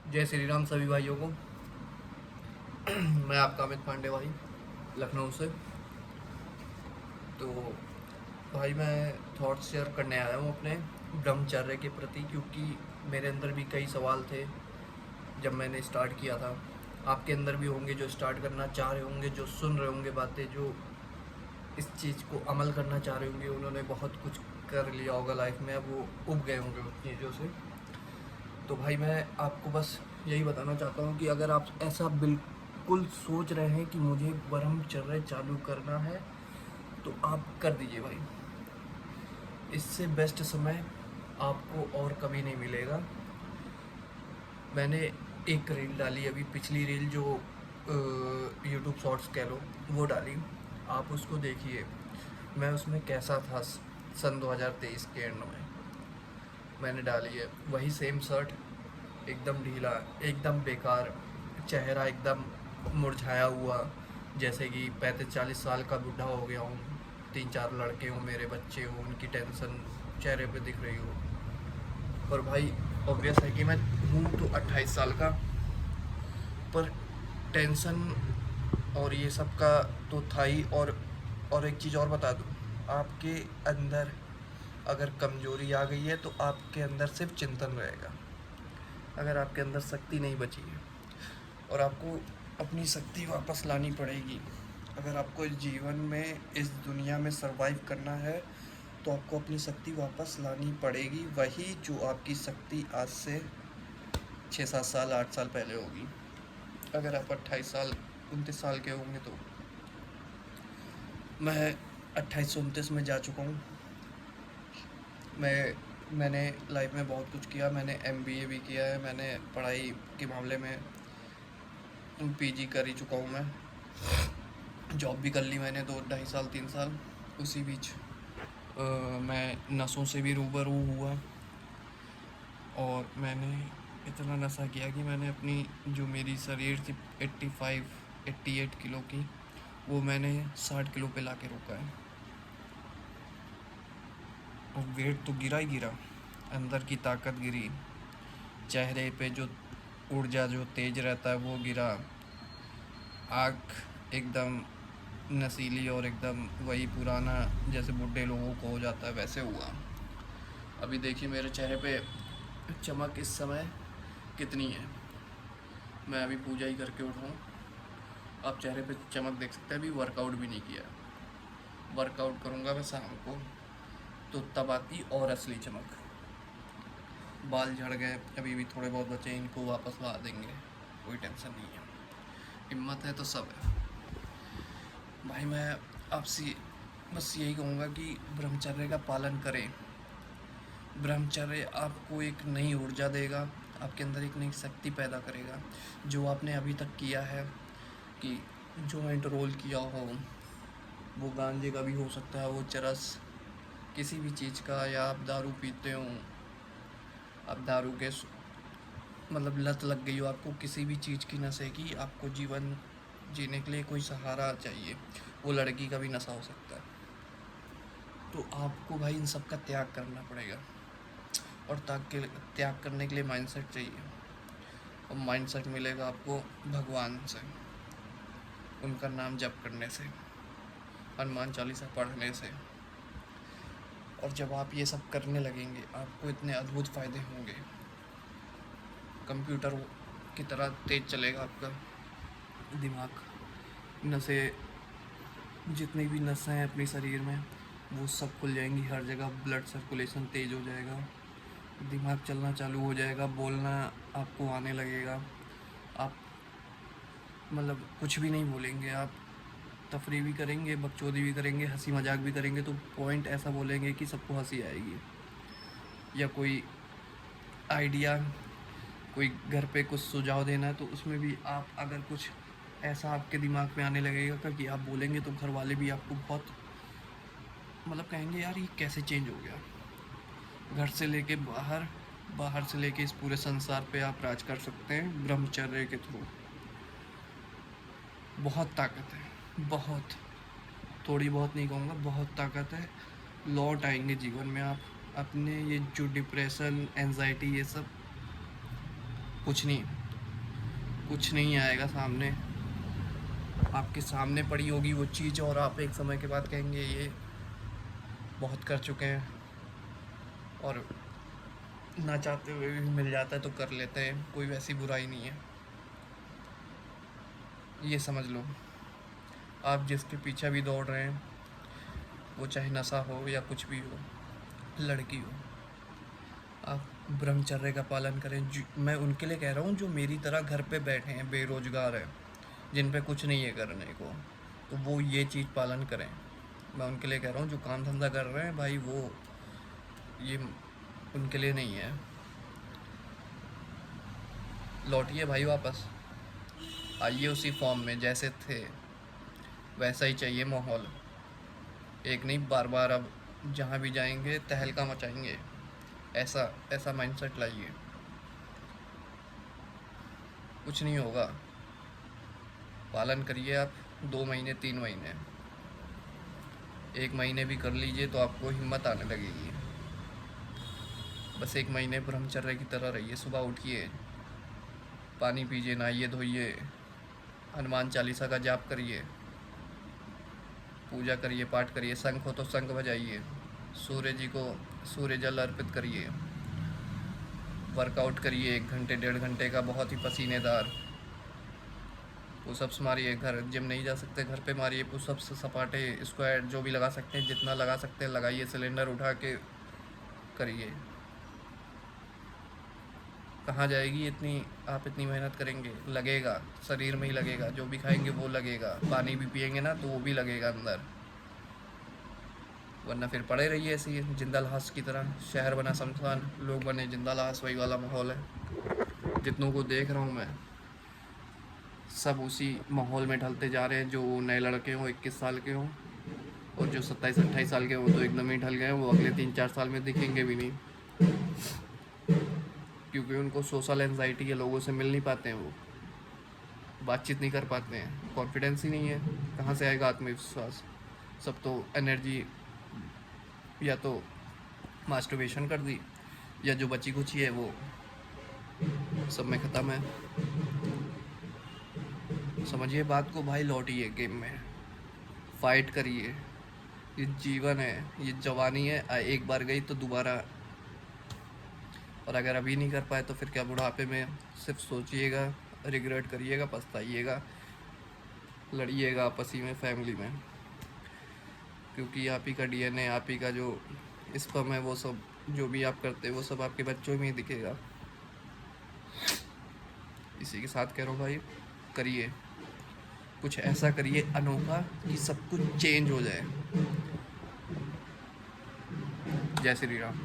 जय श्री राम सभी भाइयों को। मैं आपका अमित पांडे भाई, लखनऊ से। तो भाई मैं थॉट्स शेयर करने आया हूँ अपने ब्रह्मचर्य के प्रति, क्योंकि मेरे अंदर भी कई सवाल थे जब मैंने स्टार्ट किया था। आपके अंदर भी होंगे जो स्टार्ट करना चाह रहे होंगे, जो सुन रहे होंगे बातें, जो इस चीज़ को अमल करना चाह रहे होंगे। उन्होंने बहुत कुछ कर लिया होगा लाइफ में, अब वो उब गए होंगे उन चीज़ों से। तो भाई मैं आपको बस यही बताना चाहता हूँ कि अगर आप ऐसा बिल्कुल सोच रहे हैं कि मुझे ब्रह्मचर्य चालू करना है, तो आप कर दीजिए भाई। इससे बेस्ट समय आपको और कभी नहीं मिलेगा। मैंने एक रील डाली अभी, पिछली रील जो यूट्यूब शॉर्ट्स कह लो, वो डाली। आप उसको देखिए, मैं उसमें कैसा था सन 2023 के एंड में। मैंने डाली है वही सेम शर्ट, एकदम ढीला, एकदम बेकार, चेहरा एकदम मुरझाया हुआ, जैसे कि 35-40 साल का बूढ़ा हो गया हूँ। 3-4 लड़के हों, मेरे बच्चे हों, उनकी टेंशन चेहरे पे दिख रही हो। पर भाई ऑब्वियस है कि मैं हूँ तो 28 साल का, पर टेंशन और ये सब का तो था ही। और एक चीज़ और बता दूँ, आपके अंदर अगर कमजोरी आ गई है तो आपके अंदर सिर्फ चिंतन रहेगा। अगर आपके अंदर शक्ति नहीं बची है, और आपको अपनी शक्ति वापस लानी पड़ेगी। अगर आपको इस जीवन में, इस दुनिया में सरवाइव करना है, तो आपको अपनी शक्ति वापस लानी पड़ेगी, वही जो आपकी शक्ति आज से 6-7 साल 8 साल पहले होगी। अगर आप 28 साल 29 साल के होंगे तो मैं 28 से 29 में जा चुका हूँ। मैंने लाइफ में बहुत कुछ किया। मैंने MBA भी किया है, मैंने पढ़ाई के मामले में PG कर ही चुका हूँ। मैं जॉब भी कर ली मैंने 2 2.5 साल 3 साल। उसी बीच मैं नशों से भी रूबरू हुआ, और मैंने इतना नशा किया कि मैंने अपनी जो मेरी शरीर थी 85-88 किलो की, वो मैंने 60 किलो पे ला के रोका है। और वेट तो गिरा ही गिरा, अंदर की ताकत गिरी, चेहरे पे जो ऊर्जा जो तेज रहता है वो गिरा, आँख एकदम नसीली और एकदम वही पुराना जैसे बुढ़े लोगों को हो जाता है वैसे हुआ। अभी देखिए मेरे चेहरे पे चमक इस समय कितनी है। मैं अभी पूजा ही करके उठा हूँ, आप चेहरे पे चमक देख सकते हैं। अभी वर्कआउट भी नहीं किया, वर्कआउट करूँगा मैं शाम को, तो तब आती और असली चमक। बाल झड़ गए, अभी भी थोड़े बहुत बचे, इनको वापस ला देंगे, कोई टेंशन नहीं है। हिम्मत है तो सब है भाई। मैं आपसे बस यही कहूँगा कि ब्रह्मचर्य का पालन करें। ब्रह्मचर्य आपको एक नई ऊर्जा देगा, आपके अंदर एक नई शक्ति पैदा करेगा। जो आपने अभी तक किया है कि जॉइंट रोल किया हो, वो गांजे का भी हो सकता है, वो चरस किसी भी चीज़ का, या आप दारू पीते हो, आप दारू के मतलब लत लग गई हो आपको किसी भी चीज़ की, नशे की, आपको जीवन जीने के लिए कोई सहारा चाहिए, वो लड़की का भी नशा हो सकता है। तो आपको भाई इन सब का त्याग करना पड़ेगा, और त्याग करने के लिए माइंडसेट चाहिए। और माइंडसेट मिलेगा आपको भगवान से, उनका नाम जप करने से, हनुमान चालीसा पढ़ने से। और जब आप ये सब करने लगेंगे, आपको इतने अद्भुत फ़ायदे होंगे। कंप्यूटर की तरह तेज़ चलेगा आपका दिमाग। नसें, जितनी भी नसें हैं अपने शरीर में, वो सब खुल जाएंगी, हर जगह ब्लड सर्कुलेशन तेज़ हो जाएगा, दिमाग चलना चालू हो जाएगा, बोलना आपको आने लगेगा। आप मतलब कुछ भी नहीं बोलेंगे, आप तफरी भी करेंगे, बकचोदी भी करेंगे, हंसी मजाक भी करेंगे, तो पॉइंट ऐसा बोलेंगे कि सबको हंसी आएगी। या कोई आइडिया, कोई घर पे कुछ सुझाव देना है, तो उसमें भी आप अगर कुछ ऐसा आपके दिमाग में आने लगेगा कि आप बोलेंगे, तो घर वाले भी आपको बहुत मतलब कहेंगे यार ये कैसे चेंज हो गया। घर से लेके बाहर, बाहर से लेके इस पूरे संसार पे आप राज कर सकते हैं ब्रह्मचर्य के थ्रू। बहुत ताकत है, बहुत, थोड़ी बहुत नहीं कहूँगा, बहुत ताकत है। लौट आएंगे जीवन में आप, अपने ये जो डिप्रेशन, एंजाइटी, ये सब कुछ नहीं, कुछ नहीं आएगा सामने। आपके सामने पड़ी होगी वो चीज़ और आप एक समय के बाद कहेंगे ये बहुत कर चुके हैं, और ना चाहते हुए भी मिल जाता है तो कर लेते हैं, कोई वैसी बुराई नहीं है। ये समझ लो, आप जिसके पीछे भी दौड़ रहे हैं, वो चाहे नशा हो या कुछ भी हो, लड़की हो, आप ब्रह्मचर्य का पालन करें। मैं उनके लिए कह रहा हूँ जो मेरी तरह घर पे बैठे हैं, बेरोजगार हैं, जिन पे कुछ नहीं है करने को, तो वो ये चीज़ पालन करें। मैं उनके लिए कह रहा हूँ जो काम धंधा कर रहे हैं भाई, वो ये उनके लिए नहीं है। लौटिए भाई वापस, आइए उसी फॉर्म में जैसे थे, वैसा ही चाहिए माहौल। एक नहीं, बार बार अब जहाँ भी जाएंगे तहलका मचाएंगे, ऐसा ऐसा माइंडसेट लाइए। कुछ नहीं होगा, पालन करिए आप 2 महीने 3 महीने, 1 महीने भी कर लीजिए तो आपको हिम्मत आने लगेगी। बस 1 महीने ब्रह्मचर्य की तरह रहिए। सुबह उठिए, पानी पीजिए, नहाइए धोइए, हनुमान चालीसा का जाप करिए, पूजा करिए, पाठ करिए, शंख हो तो शंख बजाइए, सूर्य जी को सूर्य जल अर्पित करिए, वर्कआउट करिए 1 घंटे 1.5 घंटे का, बहुत ही पसीनेदार। पुशअप्स मारिए, घर जिम नहीं जा सकते घर पे मारिए पुशअप्स, सपाटे, स्क्वाट, जो भी लगा सकते हैं, जितना लगा सकते हैं लगाइए, सिलेंडर उठा के करिए। कहाँ जाएगी इतनी, आप इतनी मेहनत करेंगे, लगेगा शरीर में ही लगेगा, जो भी खाएंगे वो लगेगा, पानी भी पिएंगे ना तो वो भी लगेगा अंदर, वरना फिर पड़े रहिए ऐसे ही जिंदा लाश की तरह। शहर बना शमशान, लोग बने जिंदा लाश, वही वाला माहौल है। जितनों को देख रहा हूँ मैं, सब उसी माहौल में ढलते जा रहे हैं। जो नए लड़के हों 21 साल के हों, और जो 27-28 साल के हों तो एकदम ही ढल गए हैं, वो अगले 3-4 साल में दिखेंगे भी नहीं, क्योंकि उनको सोशल एंजाइटी है, लोगों से मिल नहीं पाते हैं, वो बातचीत नहीं कर पाते हैं, कॉन्फिडेंस ही नहीं है, कहाँ से आएगा आत्मविश्वास। सब तो एनर्जी या तो मास्टरबेशन कर दी, या जो बची कुची है वो सब में ख़त्म है। समझिए बात को भाई, लौटिए गेम में, फाइट करिए। ये जीवन है, ये जवानी है, एक बार गई तो दोबारा, और अगर अभी नहीं कर पाए तो फिर क्या बुढ़ापे में सिर्फ सोचिएगा, रिग्रेट करिएगा, पछताइएगा, लड़िएगा आपस ही में, फैमिली में, क्योंकि आप ही का डीएनए, आप ही का जो स्पर्म है, वो सब जो भी आप करते हैं वो सब आपके बच्चों में ही दिखेगा। इसी के साथ कह रहा हूँ भाई, करिए कुछ ऐसा, करिए अनोखा कि सब कुछ चेंज हो जाए। जय श्री राम।